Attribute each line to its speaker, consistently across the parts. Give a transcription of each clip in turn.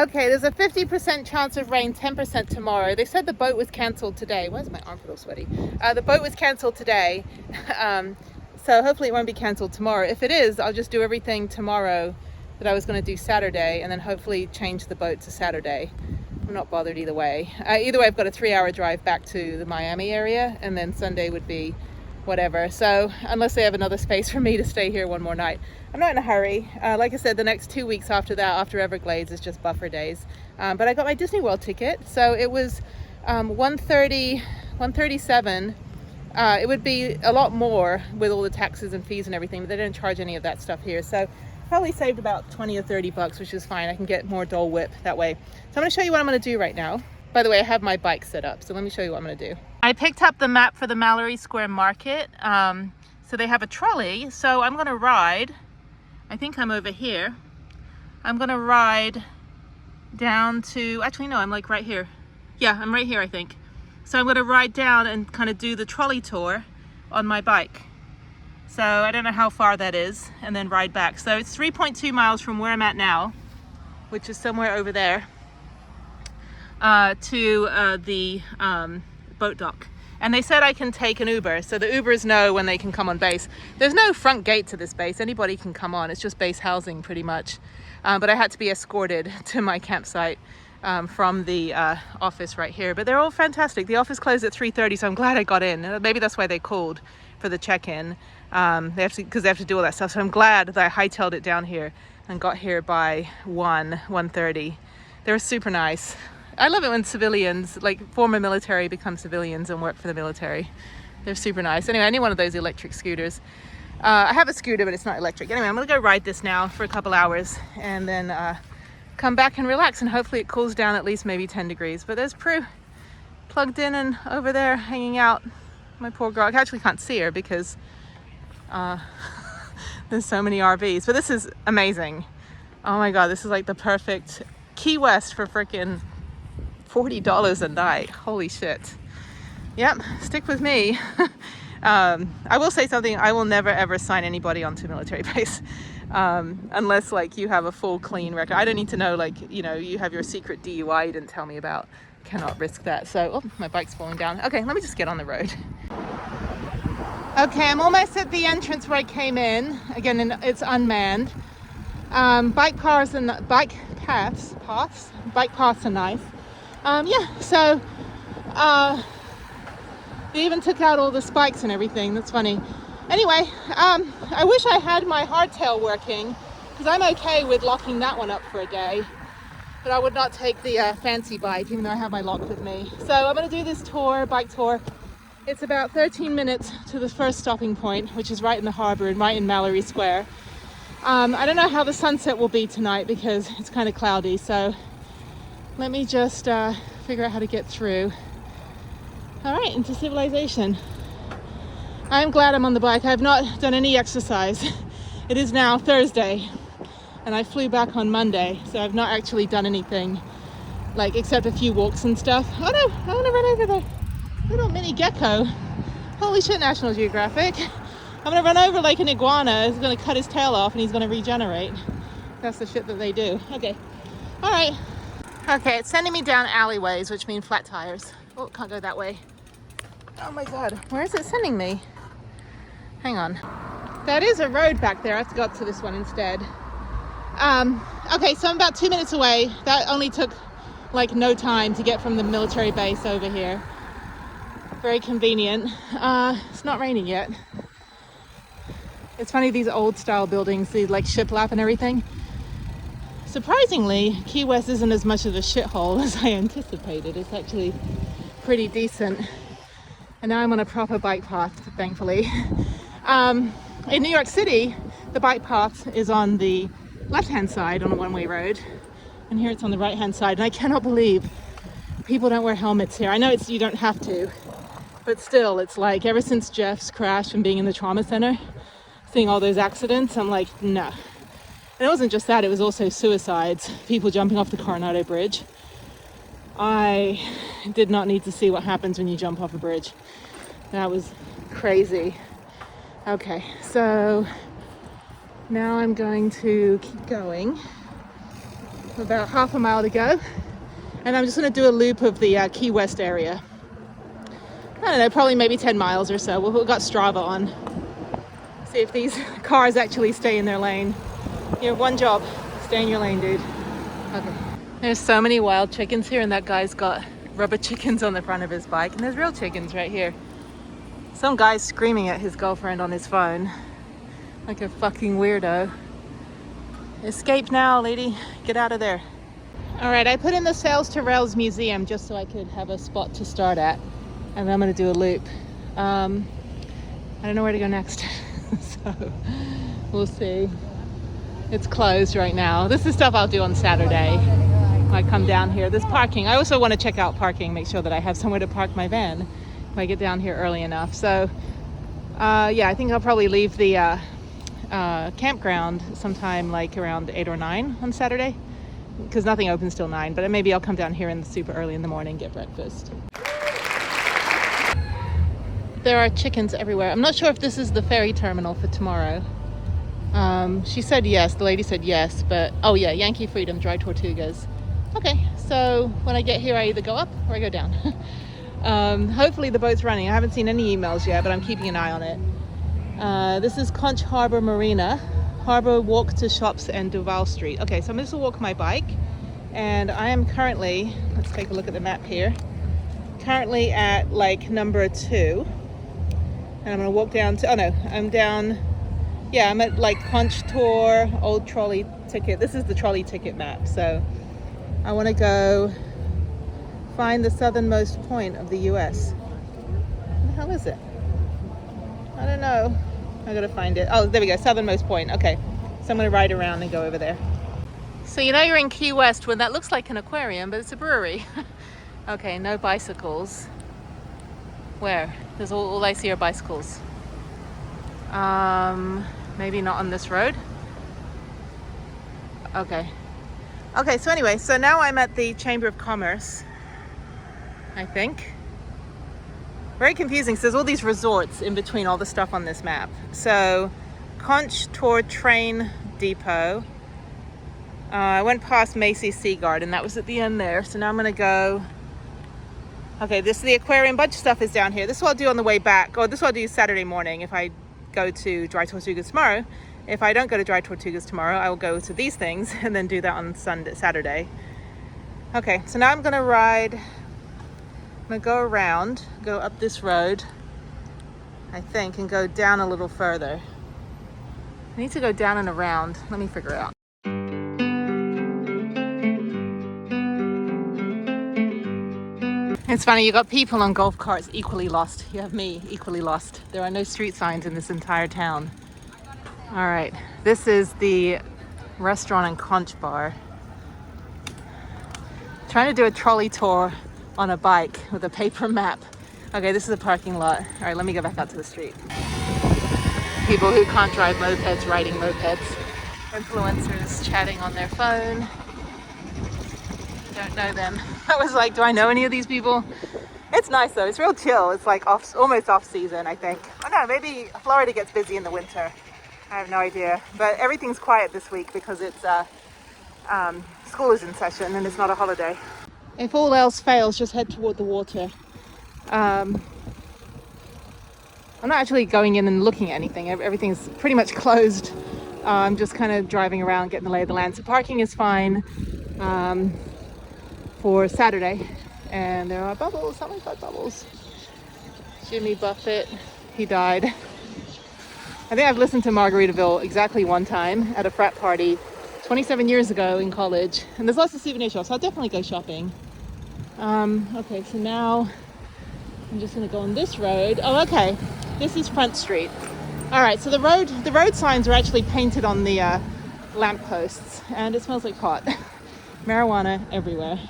Speaker 1: Okay, there's a 50% chance of rain, 10% tomorrow. They said the boat was cancelled today. Why is my armpit all sweaty? The boat was cancelled today. So hopefully it won't be cancelled tomorrow. If it is, I'll just do everything tomorrow that I was going to do Saturday, and then hopefully change the boat to Saturday. I'm not bothered either way. Either way, I've got a 3-hour drive back to the Miami area, and then Sunday would be whatever. So unless they have another space for me to stay here one more night, I'm not in a hurry. Like I said, the next 2 weeks after that, after Everglades, is just buffer days. But I got my Disney World ticket, so it was $137. It would be a lot more with all the taxes and fees and everything, but they don't charge any of that stuff here. So probably saved about 20 or 30 bucks, which is fine. I can get more Dole Whip that way. So I'm going to show you what I'm going to do right now. By the way, I have my bike set up, so let me show you what I'm going to do. I picked up the map for the Mallory Square Market. So they have a trolley, so I'm going to ride. I think I'm over here. I'm going to ride down to, actually no, I'm like right here. Yeah, I'm right here, I think. So I'm going to ride down and kind of do the trolley tour on my bike. So I don't know how far that is, and then ride back. So it's 3.2 miles from where I'm at now, which is somewhere over there, to the boat dock. And they said I can take an Uber, so the Ubers know when they can come on base. There's no front gate to this base. Anybody can come on. It's just base housing pretty much. But I had to be escorted to my campsite from the office right here. But they're all fantastic. The office closed at 3:30, so I'm glad I got in. Maybe that's why they called for the check-in. Because they have to do all that stuff. So I'm glad that I hightailed it down here and got here by 1:30. They were super nice. I love it when civilians, like former military, become civilians and work for the military. They're super nice. Anyway, I need one of those electric scooters. I have a scooter, but it's not electric. Anyway, I'm gonna go ride this now for a couple hours and then come back and relax, and hopefully it cools down at least maybe 10 degrees. But there's Prue plugged in and over there hanging out. My poor girl. I actually can't see her because there's so many RVs. But this is amazing. Oh my God, this is like the perfect Key West for frickin' $40 a night. Holy shit. Yep, stick with me. I will say something. I will never ever sign anybody onto military base unless like you have a full clean record. I don't need to know, like, you know, you have your secret DUI you didn't tell me about. Cannot risk that. So, oh, my bike's falling down. Okay, let me just get on the road. Okay, I'm almost at the entrance where I came in. Again, it's unmanned. Bike paths are nice. Yeah, so they even took out all the spikes and everything. That's funny. Anyway, I wish I had my hardtail working, because I'm okay with locking that one up for a day, but I would not take the fancy bike, even though I have my lock with me. So I'm going to do this tour, bike tour. It's about 13 minutes to the first stopping point, which is right in the harbor and right in Mallory Square. I don't know how the sunset will be tonight because it's kind of cloudy, so let me just figure out how to get through. All right, into civilization. I'm glad I'm on the bike. I have not done any exercise. It is now Thursday, and I flew back on Monday, so I've not actually done anything, like, except a few walks and stuff. Oh no, I want to run over the little mini gecko. Holy shit, National Geographic. I'm gonna run over like an iguana. He's gonna cut his tail off and he's gonna regenerate. That's the shit that they do. Okay, all right. Okay, it's sending me down alleyways, which mean flat tires. Oh, can't go that way. Oh my God, where is it sending me? Hang on. That is a road back there. I have to go up to this one instead. Okay, so I'm about 2 minutes away. That only took like no time to get from the military base over here. Very convenient. It's not raining yet. It's funny, these old style buildings, these like shiplap and everything. Surprisingly, Key West isn't as much of a shithole as I anticipated. It's actually pretty decent. And now I'm on a proper bike path, thankfully. In New York City, the bike path is on the left-hand side on a one-way road. And here it's on the right-hand side. And I cannot believe people don't wear helmets here. I know you don't have to, but still, it's like ever since Jeff's crash and being in the trauma center, seeing all those accidents, I'm like, no. And it wasn't just that, it was also suicides, people jumping off the Coronado Bridge. I did not need to see what happens when you jump off a bridge. That was crazy. Okay, so now I'm going to keep going. about half a mile to go. And I'm just going to do a loop of the Key West area. I don't know, probably maybe 10 miles or so. We've got Strava on. See if these cars actually stay in their lane. You have one job, stay in your lane, dude. Okay. There's so many wild chickens here, and that guy's got rubber chickens on the front of his bike, and there's real chickens right here. Some guy's screaming at his girlfriend on his phone like a fucking weirdo. Escape now, lady. Get out of there. All right, I put in the Sails to Rails Museum just so I could have a spot to start at, and then I'm going to do a loop. I don't know where to go next, so we'll see. It's closed right now. This is stuff I'll do on Saturday when I come down here. There's parking. I also want to check out parking, make sure that I have somewhere to park my van if I get down here early enough. So yeah, I think I'll probably leave the campground sometime like around 8 or 9 on Saturday, because nothing opens till 9, but maybe I'll come down here in super early in the morning and get breakfast. There are chickens everywhere. I'm not sure if this is the ferry terminal for tomorrow. She said yes, the lady said yes, but oh yeah, Yankee Freedom, Dry Tortugas. Okay, so when I get here I either go up or I go down. Hopefully the boat's running. I haven't seen any emails yet, but I'm keeping an eye on it. This is Conch Harbor Marina, Harbor Walk to Shops and Duval Street. Okay, so I'm just gonna walk my bike, and I am currently, let's take a look at the map here, currently at like number 2, and I'm gonna walk down to, oh no, I'm down, yeah, I'm at like Conch Tour, old trolley ticket. This is the trolley ticket map, so I want to go find the southernmost point of the US. What the hell is it? I don't know. I gotta find it. Oh, there we go, southernmost point. Okay, so I'm gonna ride around and go over there. So you know you're in Key West when that looks like an aquarium, but it's a brewery. Okay, no bicycles. Where? There's all I see are bicycles. Maybe not on this road. Okay. Okay, so anyway, so now I'm at the Chamber of Commerce, I think. Very confusing, because there's all these resorts in between all the stuff on this map. So, Conch Tour Train Depot. I went past Macy's Sea Garden, that was at the end there. So now I'm gonna go, okay, this is the aquarium, bunch of stuff is down here. This is what I'll do on the way back, or this is what I'll do Saturday morning if I go to Dry Tortugas tomorrow. If I don't go to Dry Tortugas tomorrow, I will go to these things and then do that on Saturday. Okay, so now I'm gonna ride, I'm gonna go around, go up this road, I think, and go down a little further. I need to go down and around. Let me figure it out. It's funny, you got people on golf carts equally lost. You have me equally lost. There are no street signs in this entire town. All right, this is the restaurant and conch bar. Trying to do a trolley tour on a bike with a paper map. Okay, this is a parking lot. All right, let me go back out to the street. People who can't drive mopeds riding mopeds. Influencers chatting on their phone. Don't know them. I was like, do I know any of these people? It's nice though, it's real chill. It's like almost off season, I think. Oh no, maybe Florida gets busy in the winter. I have no idea. But everything's quiet this week because it's school is in session and it's not a holiday. If all else fails, just head toward the water. I'm not actually going in and looking at anything. Everything's pretty much closed. I'm just kind of driving around, getting the lay of the land. So parking is fine for Saturday. And there are bubbles, something's got bubbles. Jimmy Buffett, he died. I think I've listened to Margaritaville exactly one time at a frat party 27 years ago in college. And there's lots of souvenir shops, so I'll definitely go shopping. Okay, so now I'm just gonna go on this road. Oh, okay, this is Front Street. All right, so the road signs are actually painted on the lampposts, and it smells like pot. Marijuana everywhere.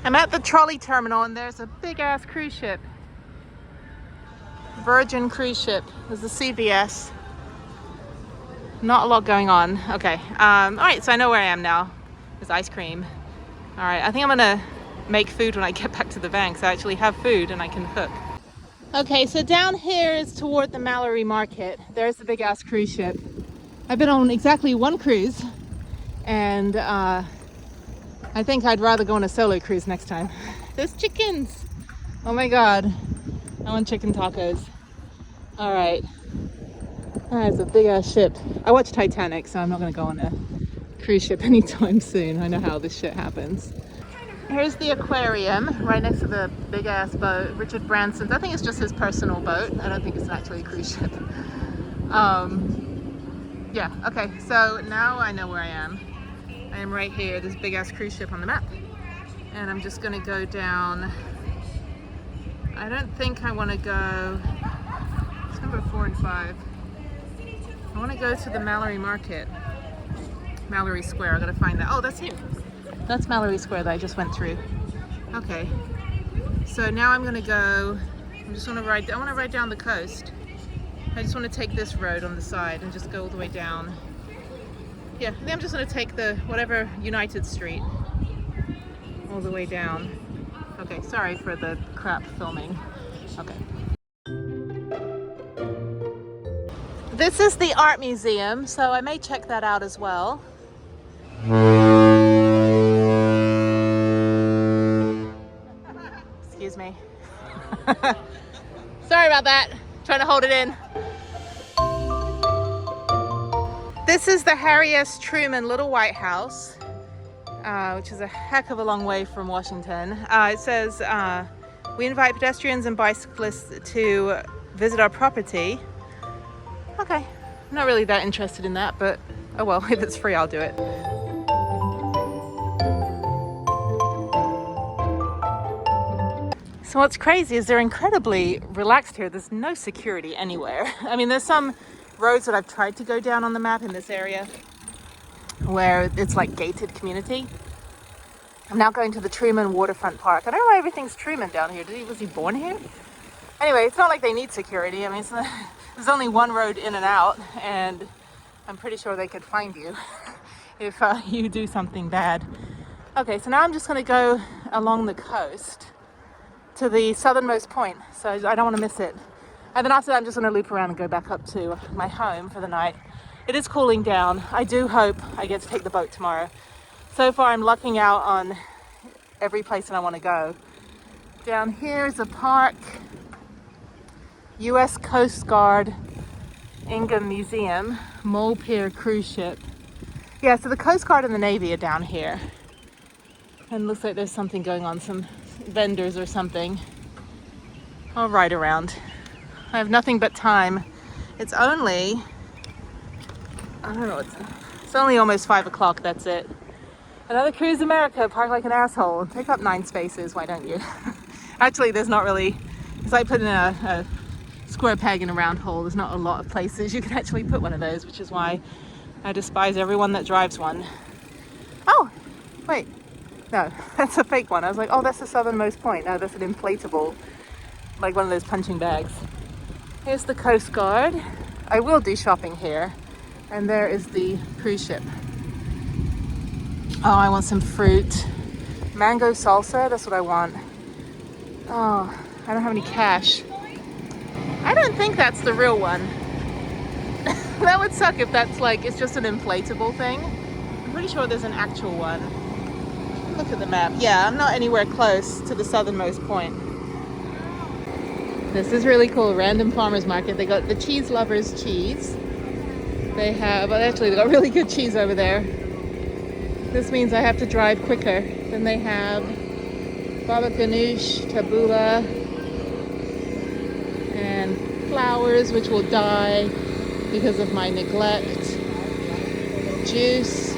Speaker 1: I'm at the trolley terminal, and there's a big ass cruise ship. Virgin cruise ship. There's a CVS. Not a lot going on. Okay, all right, so I know where I am now. There's ice cream. All right, I think I'm gonna make food when I get back to the van, because I actually have food and I can cook. Okay, so down here is toward the Mallory Market. There's the big ass cruise ship. I've been on exactly one cruise, and I think I'd rather go on a solo cruise next time. There's chickens. Oh my God. I want chicken tacos. All right. It's a big ass ship. I watched Titanic, so I'm not gonna go on a cruise ship anytime soon. I know how this shit happens. Here's the aquarium right next to the big ass boat. Richard Branson's. I think it's just his personal boat. I don't think it's actually a cruise ship. Yeah, okay, so now I know where I am. I am right here, this big ass cruise ship on the map. And I'm just gonna go down. I don't think I wanna go, it's number 4 and 5. I wanna go to the Mallory Market. Mallory Square, I gotta find that. Oh, that's here. That's Mallory Square that I just went through. Okay, so now I'm gonna go, I wanna ride down the coast. I just want to take this road on the side and just go all the way down. Yeah, I think I'm just going to take the whatever United Street all the way down. Okay, sorry for the crap filming. Okay. This is the art museum, so I may check that out as well. Excuse me. Sorry about that. Trying to hold it in. This is the Harry S. Truman Little White House, which is a heck of a long way from Washington. It says, we invite pedestrians and bicyclists to visit our property. Okay, I'm not really that interested in that, but oh well, if it's free, I'll do it. So what's crazy is they're incredibly relaxed here. There's no security anywhere. I mean, there's some roads that I've tried to go down on the map in this area where it's like gated community. I'm now going to the Truman Waterfront Park. I don't know why everything's Truman down here. Was he born here? Anyway, it's not like they need security. I mean, there's only one road in and out, and I'm pretty sure they could find you if you do something bad. Okay, so now I'm just going to go along the coast to the southernmost point, so I don't want to miss it. And then after that, I'm just going to loop around and go back up to my home for the night. It is cooling down. I do hope I get to take the boat tomorrow. So far, I'm lucking out on every place that I want to go. Down here is a park, U.S. Coast Guard, Ingham Museum, Mole Pier cruise ship. Yeah, so the Coast Guard and the Navy are down here. And it looks like there's something going on, some vendors or something. I'll ride around. I have nothing but time. It's only, I don't know, it's only almost 5 o'clock, that's it. Another Cruise America, park like an asshole. Take up 9 spaces, why don't you? Actually, there's not really, it's like putting a square peg in a round hole. There's not a lot of places you can actually put one of those, which is why I despise everyone that drives one. Oh, wait, no, that's a fake one. I was like, oh, that's the southernmost point. No, that's an inflatable, like one of those punching bags. Here's the Coast Guard. I will do shopping here. And there is the cruise ship. Oh, I want some fruit. Mango salsa, that's what I want. Oh, I don't have any cash. I don't think that's the real one. That would suck if that's like, it's just an inflatable thing. I'm pretty sure there's an actual one. Look at the map. Yeah, I'm not anywhere close to the southernmost point. This is really cool. Random farmers market. They got the cheese lovers cheese. They have, well, actually, they got really good cheese over there. This means I have to drive quicker. Then they have baba ganoush, tabbouleh, and flowers, which will die because of my neglect. Juice,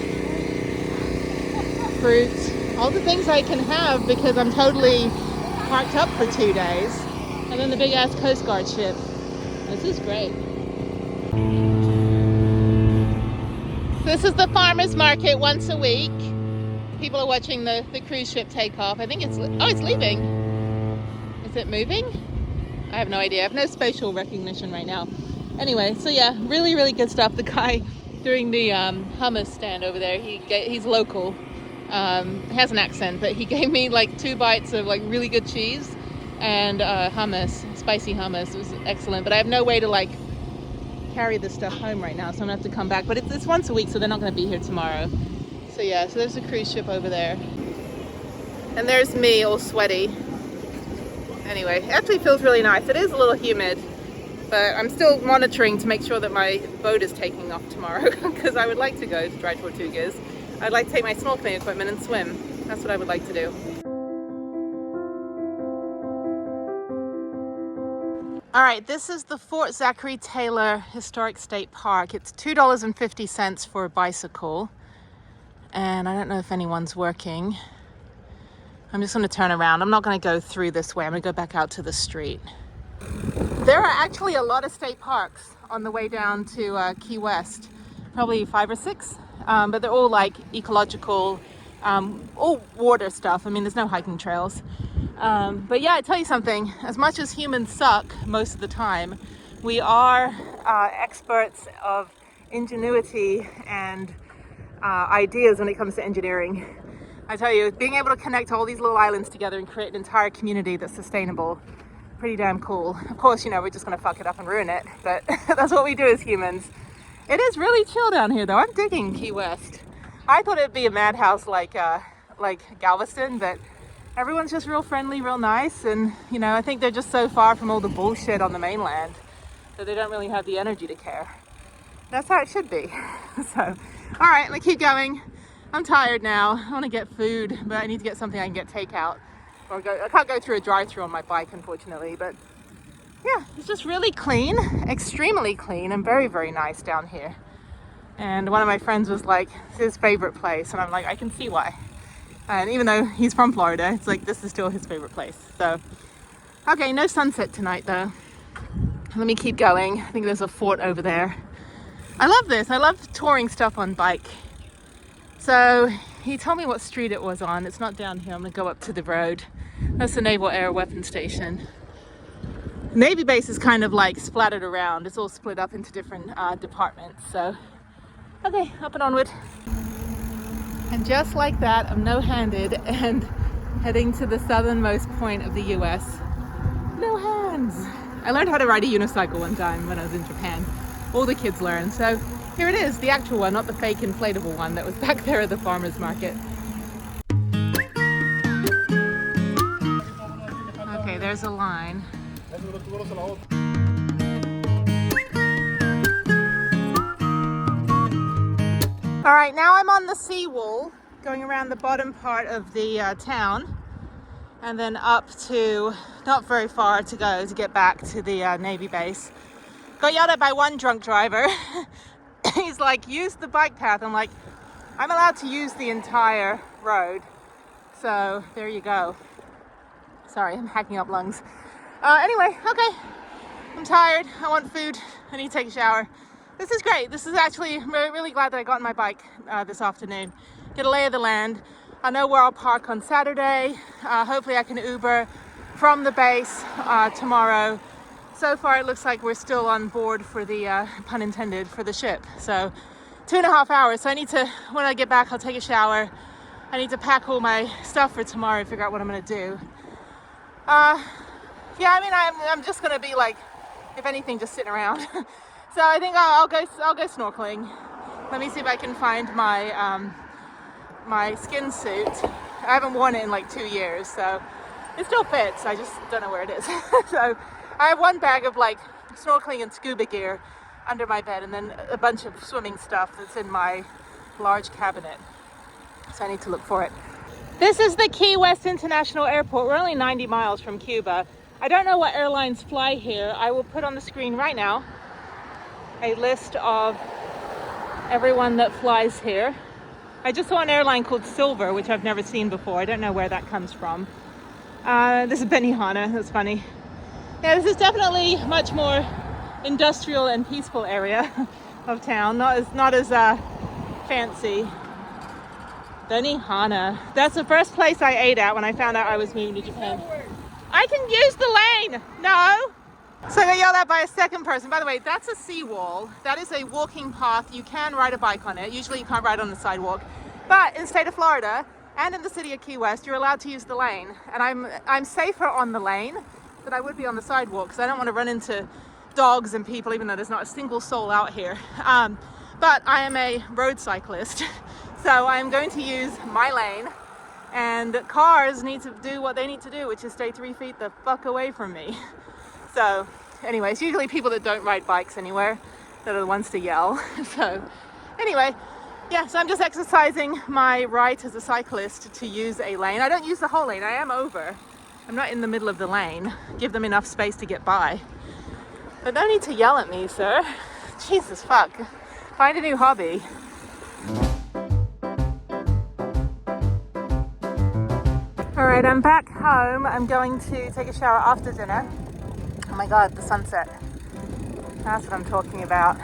Speaker 1: fruit, all the things I can have because I'm totally parked up for 2 days. And then the big ass Coast Guard ship. This is great. This is the farmers market once a week. People are watching the cruise ship take off. I think it's, oh, it's leaving. Is it moving? I have no idea. I have no spatial recognition right now. Anyway, so yeah, really, really good stuff. The guy doing the hummus stand over there, he's local. He has an accent, but he gave me like 2 bites of like really good cheese and hummus, spicy hummus. It was excellent, but I have no way to like carry this stuff home right now, so I'm gonna have to come back. But it's once a week, so they're not gonna be here tomorrow. So yeah, so there's a cruise ship over there. And there's me all sweaty. Anyway, it actually feels really nice. It is a little humid, but I'm still monitoring to make sure that my boat is taking off tomorrow because I would like to go to Dry Tortugas. I'd like to take my snorkeling equipment and swim. That's what I would like to do. All right, this is the Fort Zachary Taylor Historic State Park. It's $2.50 for a bicycle. And I don't know if anyone's working. I'm just going to turn around. I'm not going to go through this way. I'm going to go back out to the street. There are actually a lot of state parks on the way down to Key West. Probably 5 or 6. But they're all like ecological, all water stuff. I mean, there's no hiking trails. But yeah, I tell you something, as much as humans suck most of the time, we are experts of ingenuity and ideas when it comes to engineering. I tell you, being able to connect all these little islands together and create an entire community that's sustainable, pretty damn cool. Of course, you know, we're just gonna fuck it up and ruin it, but that's what we do as humans. It is really chill down here though. I'm digging Key West. I thought it'd be a madhouse like Galveston, but everyone's just real friendly, real nice, and you know, I think they're just so far from all the bullshit on the mainland that they don't really have the energy to care. That's how it should be. So, all right, I'm gonna keep going. I'm tired now. I want to get food, but I need to get something I can get takeout. Or I can't go through a drive-through on my bike, unfortunately, but yeah, it's just really clean, extremely clean, and very, very nice down here. And one of my friends was like, it's his favorite place, and I'm like, I can see why. And even though he's from Florida, it's like, this is still his favorite place. So, okay, no sunset tonight though. Let me keep going. I think there's a fort over there. I love this. I love touring stuff on bike. So he told me what street it was on. It's not down here. I'm gonna go up to the road. That's the Naval Air Weapons Station. Navy base is kind of like splattered around. It's all split up into different departments. So, okay, up and onward. And just like that, I'm no-handed and heading to the southernmost point of the US. No hands. I learned how to ride a unicycle one time when I was in Japan. All the kids learn. So here it is, the actual one, not the fake inflatable one that was back there at the farmer's market. Okay, there's a line. All right, now I'm on the seawall, going around the bottom part of the town, and then up to, not very far to go to get back to the Navy base. Got yelled at by one drunk driver. He's like, use the bike path. I'm like, I'm allowed to use the entire road. So there you go. Sorry, I'm hacking up lungs. Anyway, okay. I'm tired. I want food. I need to take a shower. This is great. This is actually, I'm really glad that I got on my bike this afternoon. Get a lay of the land. I know where I'll park on Saturday. Hopefully I can Uber from the base tomorrow. So far it looks like we're still on board for the, pun intended, for the ship. So 2.5 hours. So I need to, when I get back, I'll take a shower. I need to pack all my stuff for tomorrow and figure out what I'm gonna do. Yeah, I mean, I'm just gonna be like, if anything, just sitting around. So I think I'll go snorkeling. Let me see if I can find my my skin suit. I haven't worn it in like 2 years, so it still fits. I just don't know where it is. So I have one bag of like snorkeling and scuba gear under my bed, and then a bunch of swimming stuff that's in my large cabinet. So I need to look for it. This is the Key West International Airport. We're only 90 miles from Cuba. I don't know what airlines fly here. I will put on the screen right now a list of everyone that flies here. I just saw an airline called Silver, which I've never seen before. I don't know where that comes from. This is Benihana. That's funny. Yeah, this is definitely much more industrial and peaceful area of town. Not as fancy. Benihana. That's the first place I ate at when I found out I was moving to Japan. I can use the lane. No. So I got yelled at by a second person. By the way, that's a seawall. That is a walking path. You can ride a bike on it. Usually you can't ride on the sidewalk. But in the state of Florida and in the city of Key West, you're allowed to use the lane. And I'm safer on the lane than I would be on the sidewalk because I don't want to run into dogs and people, even though there's not a single soul out here. But I am a road cyclist. So I'm going to use my lane, and cars need to do what they need to do, which is stay 3 feet the fuck away from me. So anyway, it's usually people that don't ride bikes anywhere that are the ones to yell. So anyway, yeah, so I'm just exercising my right as a cyclist to use a lane. I don't use the whole lane, I am over. I'm not in the middle of the lane. Give them enough space to get by. But no need to yell at me, sir. Jesus fuck. Find a new hobby. Alright, I'm back home. I'm going to take a shower after dinner. Oh my god, the sunset. That's what I'm talking about.